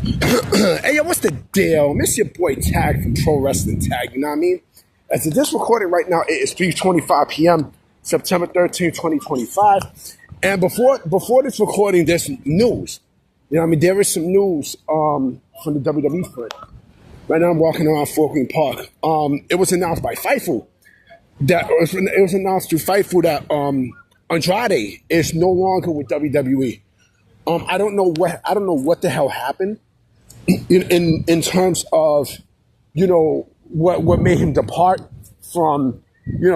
Hey, yo, what's the deal? Miss your boy Tag from Pro Wrestling Tag, you know what I mean? As of this recording right now, it is 3:25 p.m., September 13th, 2025. And before this recording, there's news. You know what I mean? There is some news from the WWE front. Right now, I'm walking around Fort Greene Park. It was announced by Fightful that it was announced through Fightful that Andrade is no longer with WWE. I don't know what the hell happened in terms of what made him depart from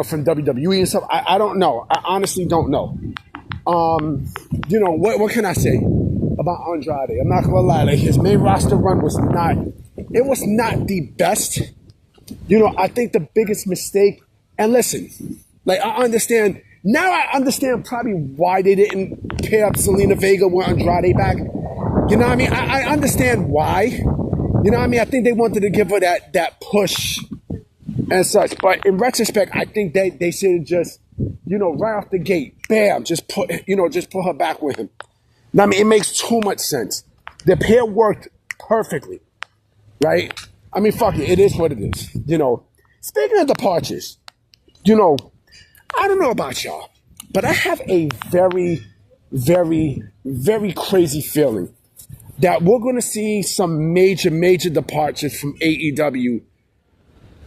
from WWE and stuff. I don't know. I honestly don't know. What can I say about Andrade? I'm not gonna lie. Like, his main roster run was not the best. I think the biggest mistake. And listen, like, I understand now. I understand probably why they didn't pair up Selena Vega with Andrade back. You know what I mean? I understand why. You know what I mean? I think they wanted to give her that push and such. But in retrospect, I think they should have just, right off the gate, bam, just put her back with him. I mean, it makes too much sense. The pair worked perfectly, right? I mean, fuck it is what it is. Speaking of departures, I don't know about y'all, but I have a very, very, very crazy feeling that we're going to see some major, major departures from AEW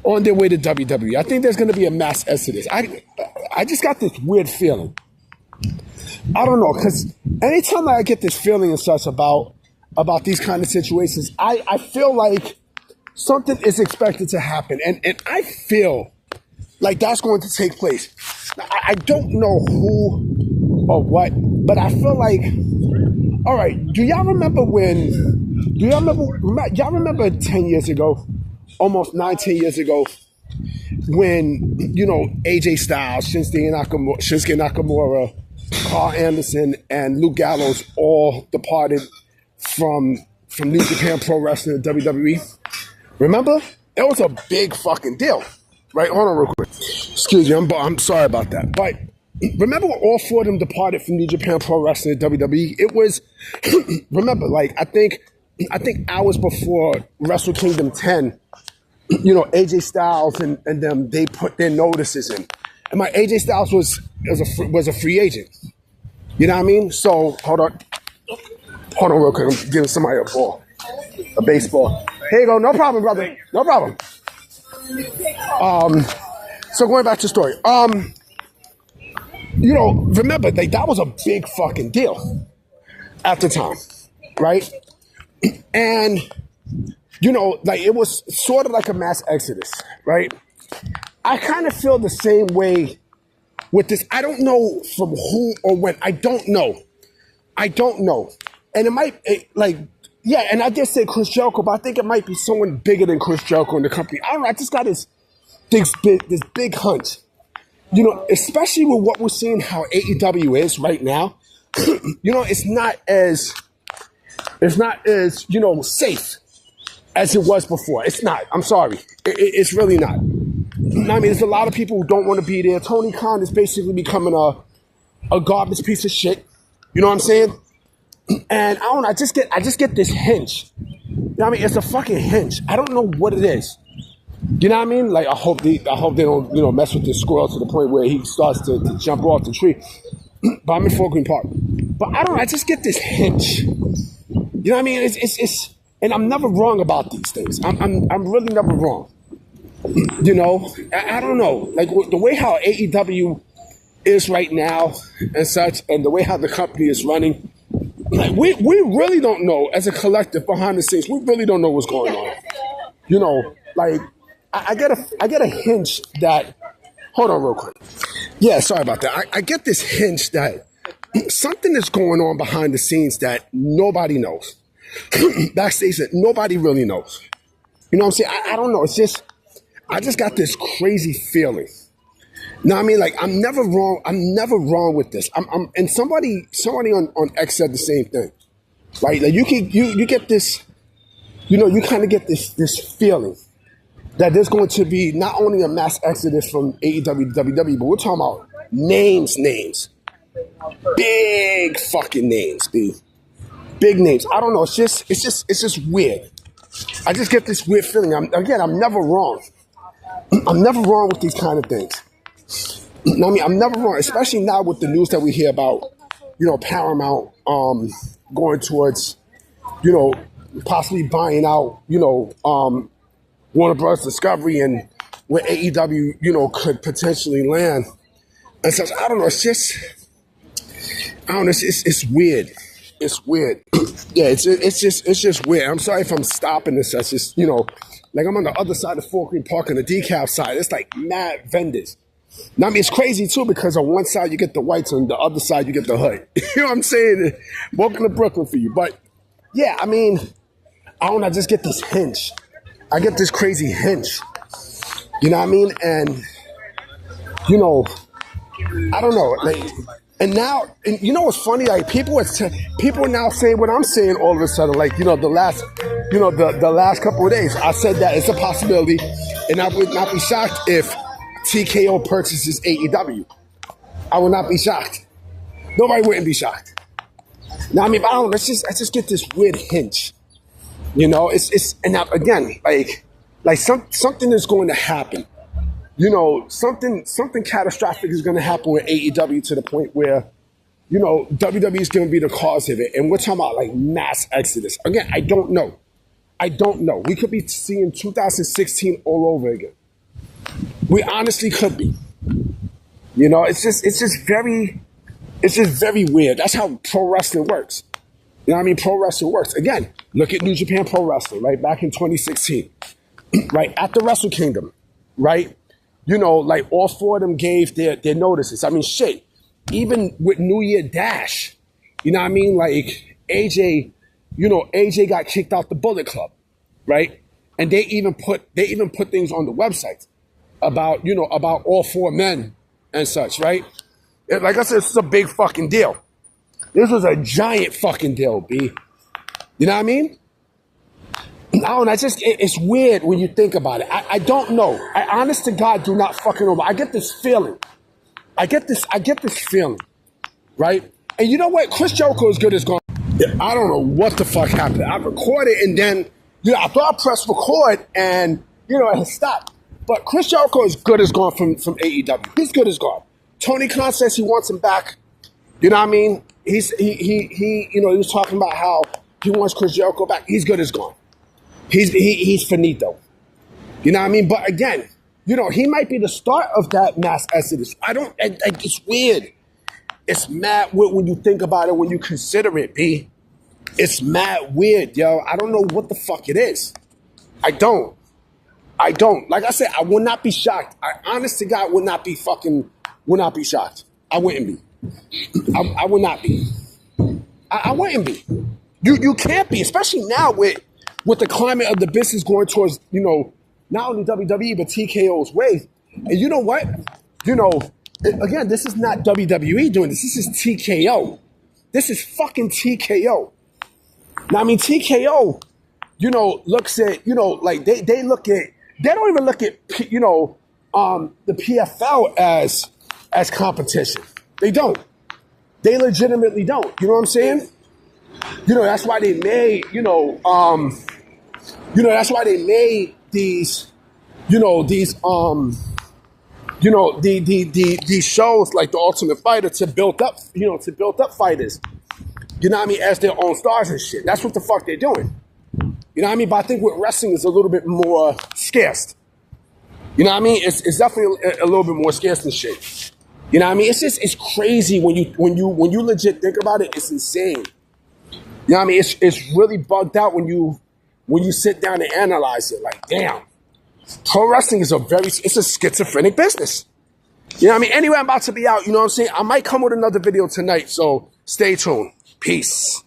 on their way to WWE. I think there's going to be a mass exodus. I just got this weird feeling. I don't know, because anytime I get this feeling and such about these kind of situations, I feel like something is expected to happen. And I feel like that's going to take place. Now, I don't know who or what, but I feel like, all right, y'all remember 10 years ago, almost 19 years ago, when, AJ Styles, Shinsuke Nakamura, Carl Anderson, and Luke Gallows all departed from New Japan Pro Wrestling and WWE? Remember? It was a big fucking deal. Right, hold on real quick. Excuse me, I'm sorry about that. But remember when all four of them departed from New Japan Pro Wrestling and WWE? It was, remember, like, I think hours before Wrestle Kingdom 10, AJ Styles and them, they put their notices in. And my AJ Styles was a free agent. You know what I mean? So, hold on real quick. I'm giving somebody a baseball. Here you go. No problem, brother. No problem. So going back to the story, remember, like, that was a big fucking deal at the time, right? And, like, it was sort of like a mass exodus, right? I kind of feel the same way with this. I don't know from who or when. I don't know. And it might, yeah, and I just said Chris Jericho, but I think it might be someone bigger than Chris Jericho in the company. I don't know. I just got this big hunch. Especially with what we're seeing, how AEW is right now. It's not as safe as it was before. It's not. I'm sorry. It's really not. I mean, there's a lot of people who don't want to be there. Tony Khan is basically becoming a garbage piece of shit. You know what I'm saying? And I don't know, I just get this hinge. I mean, it's a fucking hinge. I don't know what it is. You know what I mean? Like, I hope they don't, mess with this squirrel to the point where he starts to jump off the tree. But I'm in Fort Greene Park. But I don't know, I just get this hinge. You know what I mean? It's and I'm never wrong about these things. I'm really never wrong. I don't know. Like, the way how AEW is right now and such, and the way how the company is running, like, we really don't know, as a collective behind the scenes, we really don't know what's going on. Like, I get a hinge that, hold on real quick. Yeah, sorry about that. I get this hinge that something is going on behind the scenes that nobody knows. Backstage that nobody really knows. You know what I'm saying? I don't know. It's just, I just got this crazy feeling. No, I mean, like, I'm never wrong. I'm never wrong with this. And somebody on X said the same thing, right? Like, you get this, you kind of get this feeling that there's going to be not only a mass exodus from AEW to WWE, but we're talking about names, big fucking names, dude. big names. I don't know. It's just weird. I just get this weird feeling. I'm never wrong. I'm never wrong with these kind of things. I mean, I'm never wrong, especially now with the news that we hear about, Paramount going towards, possibly buying out, Warner Bros. Discovery and where AEW, could potentially land. And such. I don't know. I don't know. It's weird. It's weird. Yeah, it's just weird. I'm sorry if I'm stopping this. That's just, like I'm on the other side of Fort Greene Park on the decaf side. It's like mad vendors. Now, I mean, it's crazy too because on one side you get the whites, on the other side you get the hood. You know what I'm saying? Welcome to Brooklyn for you. But yeah, I mean, I just get this hinge. I get this crazy hinge. You know what I mean? And I don't know. Like, and now, and you know what's funny? Like people are now saying what I'm saying all of a sudden. Like the last couple of days, I said that it's a possibility, and I would not be shocked if TKO purchases AEW. I would not be shocked. Nobody wouldn't be shocked. Now, I mean, I don't know. I just get this weird hinge. And now, again, like something is going to happen. Something catastrophic is going to happen with AEW to the point where, WWE is going to be the cause of it. And we're talking about like mass exodus. Again, I don't know. We could be seeing 2016 all over again. We honestly could be. It's just very weird. That's how pro wrestling works. You know what I mean? Pro wrestling works. Again, look at New Japan Pro Wrestling, right? Back in 2016, right? At the Wrestle Kingdom, right? Like all four of them gave their notices. I mean, shit, even with New Year Dash, you know what I mean? Like AJ got kicked out the Bullet Club, right? And they even put things on the website about all four men and such, right? Like I said, this is a big fucking deal. This was a giant fucking deal, B. You know what I mean? No, and it's weird when you think about it. I don't know. I honest to God do not fucking know. But I get this feeling. I get this feeling, right? And you know what? Chris Jericho is good as gone. I don't know what the fuck happened. I recorded and then, I thought I pressed record and, it has stopped. But Chris Jericho is good as gone from AEW. He's good as gone. Tony Khan says he wants him back. You know what I mean? He was talking about how he wants Chris Jericho back. He's good as gone. He's finito. You know what I mean? But again, he might be the start of that mass exodus. It's weird. It's mad weird when you think about it, when you consider it, B. It's mad weird, yo. I don't know what the fuck it is. I don't. Like I said, I would not be shocked. I honest to God would not be shocked. I wouldn't be. I would not be. I wouldn't be. You can't be, especially now with the climate of the business going towards, not only WWE, but TKO's way. And you know what? Again, this is not WWE doing this. This is TKO. This is fucking TKO. Now, I mean, TKO, looks at, like they look at, they don't even look at, the PFL as competition. They don't. They legitimately don't. You know what I'm saying? That's why they made, that's why they made these, these shows like The Ultimate Fighter to build up fighters, you know what I mean, as their own stars and shit. That's what the fuck they're doing. You know what I mean? But I think with wrestling is a little bit more scarce. You know what I mean? It's definitely a little bit more scarce than shit. You know what I mean? It's crazy when you legit think about it. It's insane. You know what I mean? It's really bugged out when you sit down and analyze it. Like, damn, pro wrestling is it's a schizophrenic business. You know what I mean? Anyway, I'm about to be out. You know what I'm saying? I might come with another video tonight, so stay tuned. Peace.